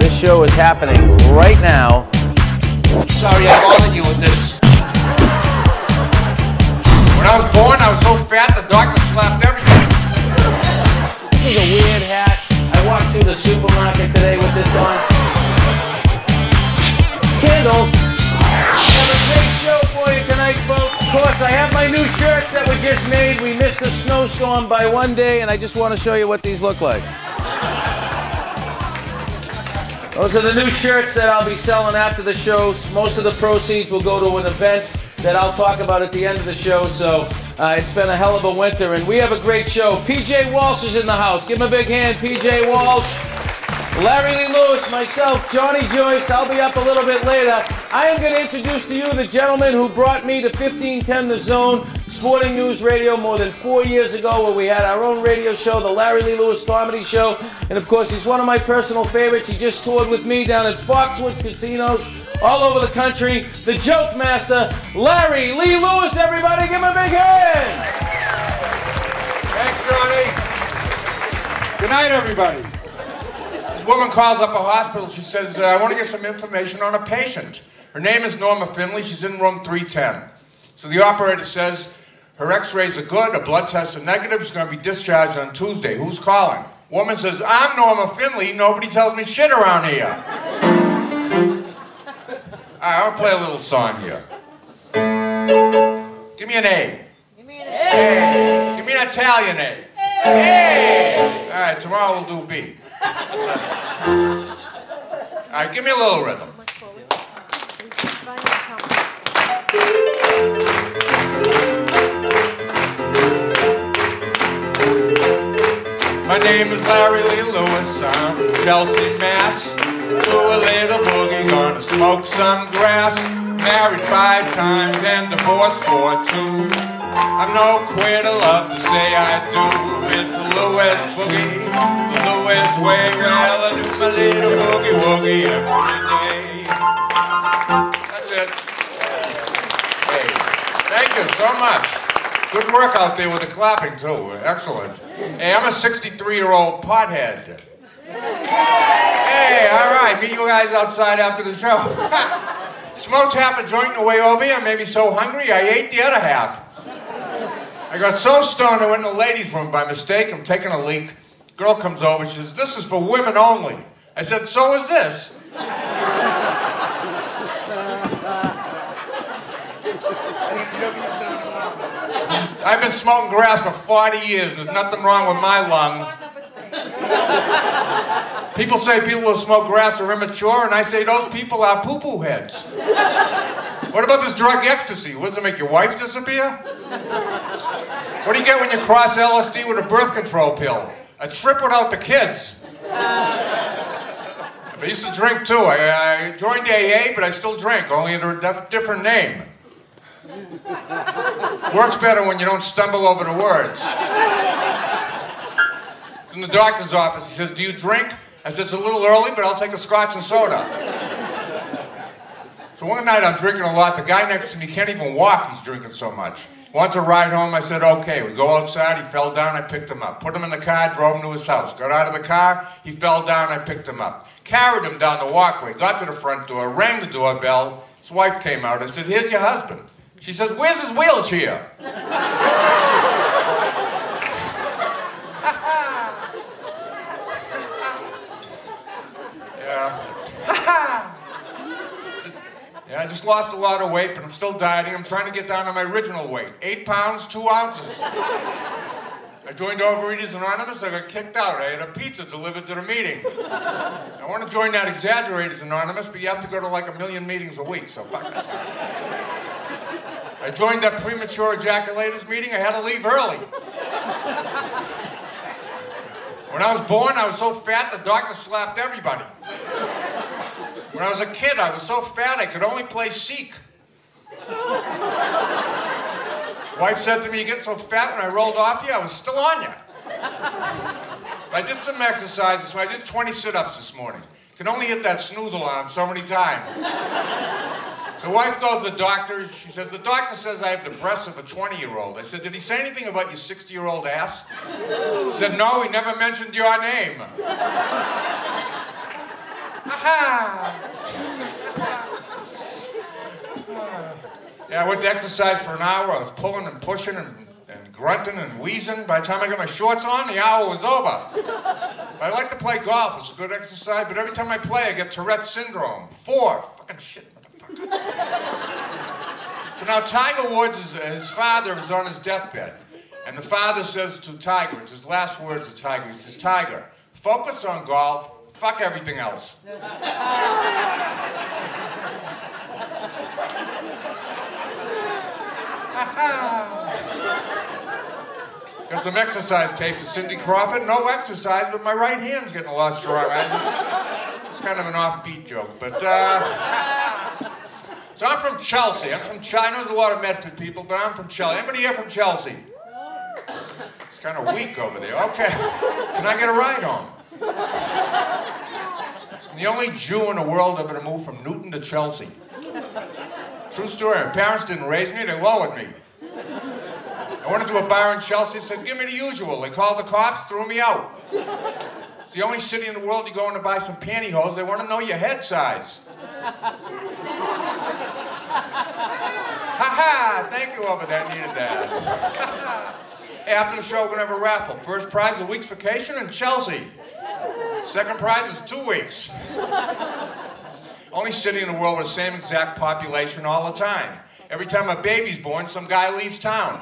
This show is happening right now. Sorry I bothered you with this. When I was born, I was so fat the doctor slapped everything. This is a weird hat. I walked through the supermarket today with this on. Candles. I have a great show for you tonight, folks. Of course, I have my new shirts that were just made. We missed a snowstorm by one day, and I just want to show you what these look like. Those are the new shirts that I'll be selling after the show. Most of the proceeds will go to an event that I'll talk about at the end of the show. So it's been a hell of a winter, and we have a great show. PJ Walsh is in the house. Give him a big hand, PJ Walsh. Larry Lee Lewis, myself, Johnny Joyce. I'll be up a little bit later. I am going to introduce to you the gentleman who brought me to 1510 The Zone, Sporting News Radio, more than 4 years ago, where we had our own radio show, the Larry Lee Lewis Comedy Show. And of course, he's one of my personal favorites. He just toured with me down at Foxwoods casinos all over the country. The Joke Master, Larry Lee Lewis, everybody. Give him a big hand. Thanks, Johnny. Good night, everybody. This woman calls up a hospital. She says, I want to get some information on a patient. Her name is Norma Finley. She's in room 310. So the operator says, her x-rays are good, her blood tests are negative, she's going to be discharged on Tuesday. Who's calling? Woman says, I'm Norma Finley. Nobody tells me shit around here. All right, I'll play a little song here. Give me an A. Give me an A. Give me an Italian A. A. All right, tomorrow we'll do B. All right, give me a little rhythm. My name is Larry Lee Lewis, I'm from Chelsea, Mass. Do a little boogie, gonna smoke some grass. Married 5 times and divorced for 2. I'm no quitter, love to say I do. It's the Lewis boogie, the Lewis way. Well, I do my little boogie woogie every day. That's it. Hey, thank you so much. Good work out there with the clapping, too. Excellent. Hey, I'm a 63-year-old pothead. Hey, all right. Meet you guys outside after the show. Smoked half a joint on the way over here. I made me so hungry, I ate the other half. I got so stoned, I went in the ladies' room by mistake. I'm taking a leak. Girl comes over. She says, this is for women only. I said, so is this. I've been smoking grass for 40 years. There's nothing wrong with my lung. People say people who smoke grass are immature, and I say those people are poo-poo heads. What about this drug ecstasy? What does it make your wife disappear? What do you get when you cross LSD with a birth control pill? A trip without the kids. I used to drink too. I joined AA, but I still drink, only under a different name. Works better when you don't stumble over the words. It's in the doctor's office. He says, do you drink? I said, it's a little early, but I'll take a scotch and soda. So one night I'm drinking a lot. The guy next to me can't even walk. He's drinking so much. Wants a ride home. I said, okay. We go outside. He fell down. I picked him up. Put him in the car. Drove him to his house. Got out of the car. He fell down. I picked him up. Carried him down the walkway. Got to the front door. Rang the doorbell. His wife came out. I said, here's your husband. She says, where's his wheelchair? Yeah, I just lost a lot of weight, but I'm still dieting. I'm trying to get down to my original weight. 8 pounds, 2 ounces. I joined Overeaters Anonymous. I got kicked out. I had a pizza delivered to the meeting. I want to join that Exaggerators Anonymous, but you have to go to like 1 million meetings a week, so fuck it. I joined that premature ejaculators meeting. I had to leave early. When I was born, I was so fat the doctor slapped everybody. When I was a kid, I was so fat I could only play Seek. Wife said to me, you're getting so fat when I rolled off you, I was still on you. I did some exercises, so I did 20 sit-ups this morning. Can only hit that snooze alarm so many times. So wife goes to the doctor. She says, the doctor says I have the breasts of a 20-year-old. I said, did he say anything about your 60-year-old ass? She said, no, he never mentioned your name. Yeah, I went to exercise for an hour. I was pulling and pushing and grunting and wheezing. By the time I got my shorts on, the hour was over. But I like to play golf. It's a good exercise, but every time I play, I get Tourette's syndrome. Fucking shit, motherfucker. So now Tiger Woods, his father is on his deathbed. And the father says to Tiger, it's his last words to Tiger, he says, Tiger, focus on golf, fuck everything else. Got some exercise tapes of Cindy Crawford. No exercise, but my right hand's getting a lot stronger. It's kind of an offbeat joke, but so I'm from Chelsea. I'm from China. There's a lot of Medford people, but I'm from Chelsea. Anybody here from Chelsea? It's kind of weak over there. Okay. Can I get a ride home? I'm the only Jew in the world ever to move from Newton to Chelsea. True story. My parents didn't raise me, they lowered me. I went into a bar in Chelsea and said, give me the usual. They called the cops, threw me out. It's the only city in the world you go in to buy some pantyhose, they want to know your head size. Ha-ha! Thank you over there, needed that. Hey, after the show, we're going to have a raffle. First prize, a week's vacation in Chelsea. Second prize is 2 weeks. Only city in the world with the same exact population all the time. Every time a baby's born, some guy leaves town.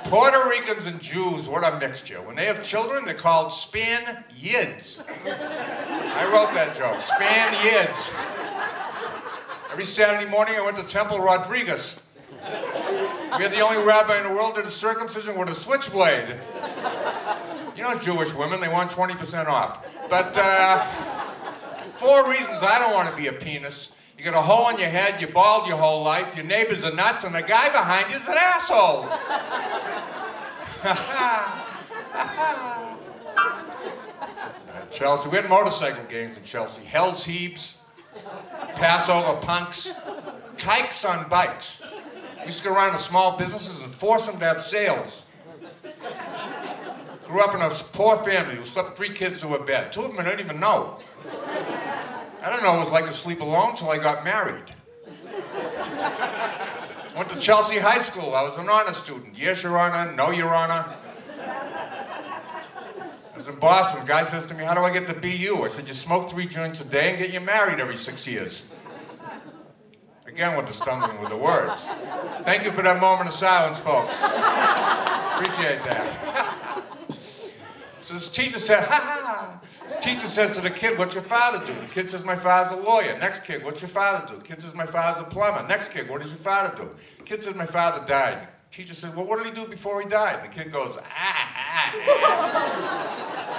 Puerto Ricans and Jews, what a mixture. When they have children, they're called Spaniards. I wrote that joke, Spaniards. Every Saturday morning, I went to Temple Rodriguez. We had the only rabbi in the world that did a circumcision with a switchblade. You know Jewish women, they want 20% off. But 4 reasons I don't want to be a penis. You got a hole in your head, you're bald your whole life, your neighbors are nuts, and the guy behind you is an asshole. Chelsea, we had motorcycle gangs in Chelsea. Hell's Heaps, Passover punks, kikes on bikes. We used to go around to small businesses and force them to have sales. Grew up in a poor family who slept 3 kids to a bed. 2 of them I didn't even know. I don't know what it was like to sleep alone until I got married. Went to Chelsea High School. I was an honor student. Yes, Your Honor. No, Your Honor. I was in Boston. The guy says to me, how do I get to BU? I said, you smoke 3 joints a day and get you married every 6 years. Again with the stumbling with the words. Thank you for that moment of silence, folks. Appreciate that. So this teacher said, ha ha. This teacher says to the kid, what's your father do? The kid says, my father's a lawyer. Next kid, what's your father do? The kid says, my father's a plumber. Next kid, what does your father do? The kid says, my father died. The teacher says, well, what did he do before he died? The kid goes,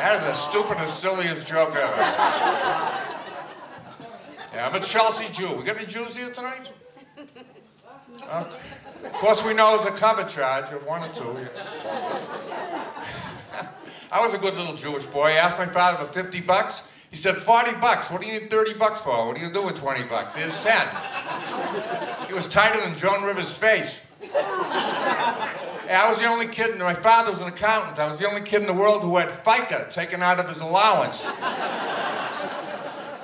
That is the stupidest, silliest joke ever. Yeah, I'm a Chelsea Jew. We got any Jews here tonight? Of course, we know it's a cover charge of 1 or 2. I was a good little Jewish boy. I asked my father for 50 bucks. He said, 40 bucks. What do you need 30 bucks for? What are you going to do with 20 bucks? Here's 10. He was tighter than Joan Rivers' face. I was the only kid, and my father was an accountant. I was the only kid in the world who had FICA taken out of his allowance.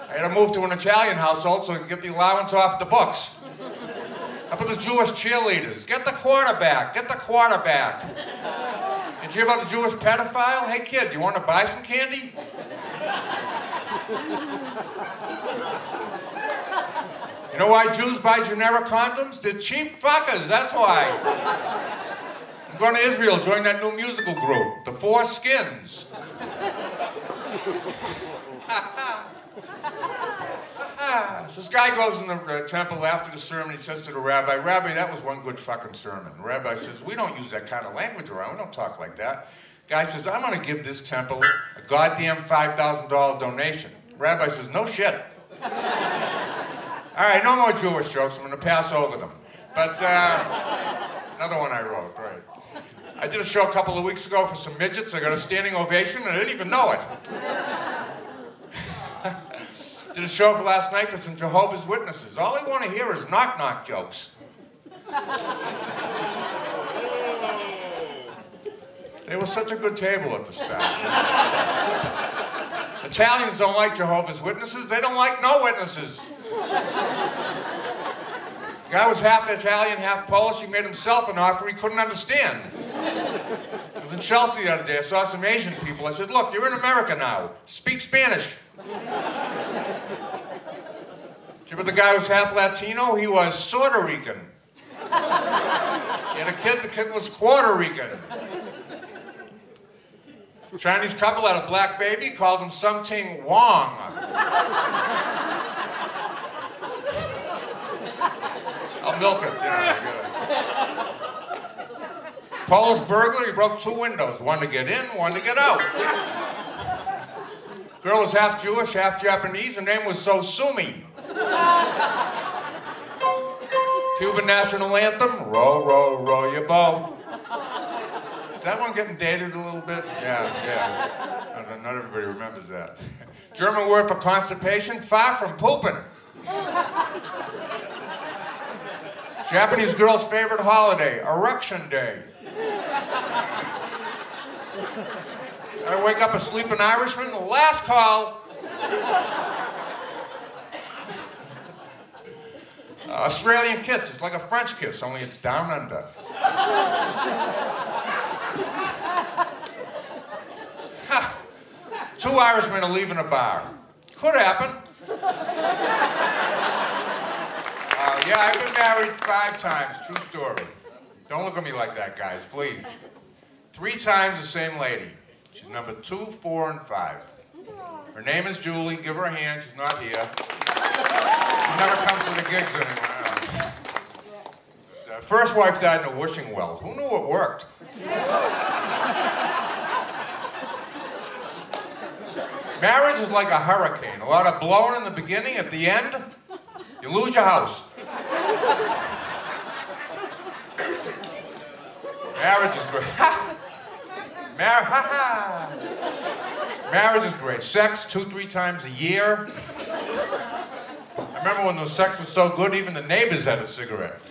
I had to move to an Italian household so I could get the allowance off the books. How about the Jewish cheerleaders? Get the quarterback. Get the quarterback. Did you hear about the Jewish pedophile? Hey kid, do you want to buy some candy? You know why Jews buy generic condoms? They're cheap fuckers, that's why. I'm going to Israel, join that new musical group, the Four Skins. So this guy goes in the temple after the sermon, he says to the rabbi, Rabbi, that was one good fucking sermon. The rabbi says, we don't use that kind of language around, we don't talk like that. Guy says, I'm going to give this temple a goddamn $5,000 donation. Rabbi says, no shit. All right, no more Jewish jokes, I'm going to pass over them. But, another one I wrote, right. I did a show a couple of weeks ago for some midgets, I got a standing ovation, and I didn't even know it. Did a show for last night for some Jehovah's Witnesses. All they want to hear is knock-knock jokes. They were such a good table at the start. Italians don't like Jehovah's Witnesses. They don't like no witnesses. The guy was half Italian, half Polish. He made himself an offer he couldn't understand. I was in Chelsea the other day. I saw some Asian people. I said, look, you're in America now. Speak Spanish. But the guy was half Latino. He was Puerto Rican. He had a kid. The kid was Puerto Rican. Chinese couple had a black baby. Called him something Wong. I'll milk it. Yeah, Polish burglar, he broke 2 windows. One to get in, one to get out. Girl was half Jewish, half Japanese. Her name was Sosumi. Cuban national anthem, row, row, row your boat. Is that one getting dated a little bit? Yeah. Not everybody remembers that. German word for constipation, far from pooping. Japanese girl's favorite holiday, Erection Day. I wake up a sleeping Irishman, last call. Australian kiss, it's like a French kiss, only it's down under. Two Irishmen are leaving a bar. Could happen. Yeah, I've been married 5 times, true story. Don't look at me like that, guys, please. 3 times the same lady. She's number 2, 4, and 5. Her name is Julie. Give her a hand. She's not here. She never comes to the gigs anymore. The first wife died in a wishing well. Who knew it worked? Marriage is like a hurricane. A lot of blowing in the beginning. At the end, you lose your house. Marriage is great. Marriage is great. Sex 2-3 times a year. I remember when the sex was so good, even the neighbors had a cigarette.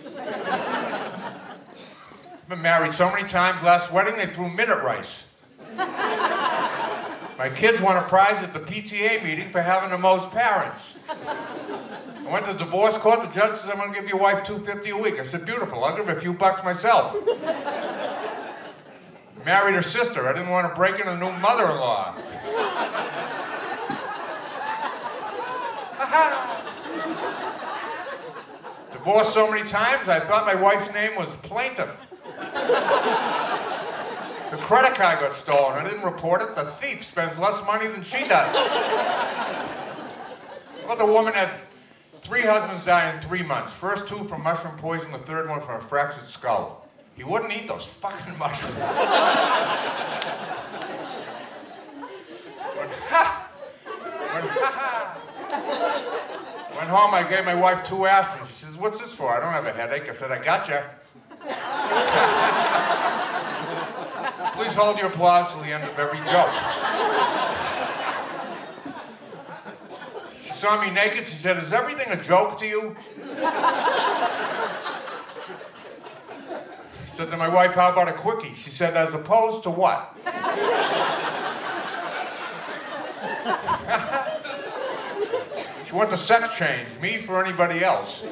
I've been married so many times. Last wedding, they threw minute rice. My kids won a prize at the PTA meeting for having the most parents. I went to the divorce court. The judge said, I'm going to give your wife $250 a week. I said, beautiful. I'll give her a few bucks myself. Married her sister. I didn't want to break in a new mother-in-law. Divorced so many times, I thought my wife's name was Plaintiff. The credit card got stolen. I didn't report it. The thief spends less money than she does. Well, the woman had 3 husbands die in 3 months. First 2 from mushroom poison, the 3rd one from a fractured skull. He wouldn't eat those fucking mushrooms. Went home, I gave my wife 2 aspirin. She says, what's this for? I don't have a headache. I said, I gotcha. Please hold your applause till the end of every joke. She saw me naked. She said, is everything a joke to you? I said to my wife, how about a quickie? She said, as opposed to what? She went to sex change, me for anybody else.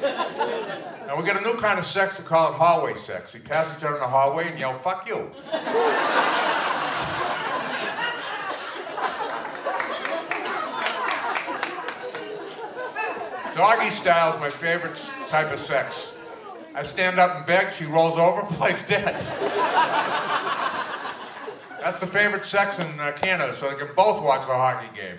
Now we got a new kind of sex, we call it hallway sex. We pass each other in the hallway and yell, fuck you. Doggy style is my favorite type of sex. I stand up and beg, she rolls over and plays dead. That's the favorite sex in Canada, so they can both watch the hockey game.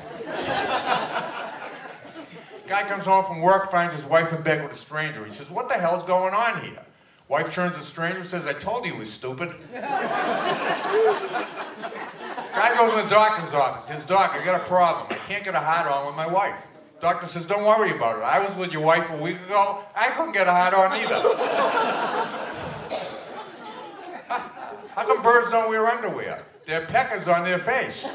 Guy comes home from work, finds his wife in bed with a stranger. He says, what the hell's going on here? Wife turns to the stranger and says, I told you he was stupid. Guy goes in the doctor's office. He says, Doc, I got a problem. I can't get a hard on with my wife. Doctor says, don't worry about it. I was with your wife a week ago. I couldn't get a hard on either. How come birds don't wear underwear? They're peckers on their face.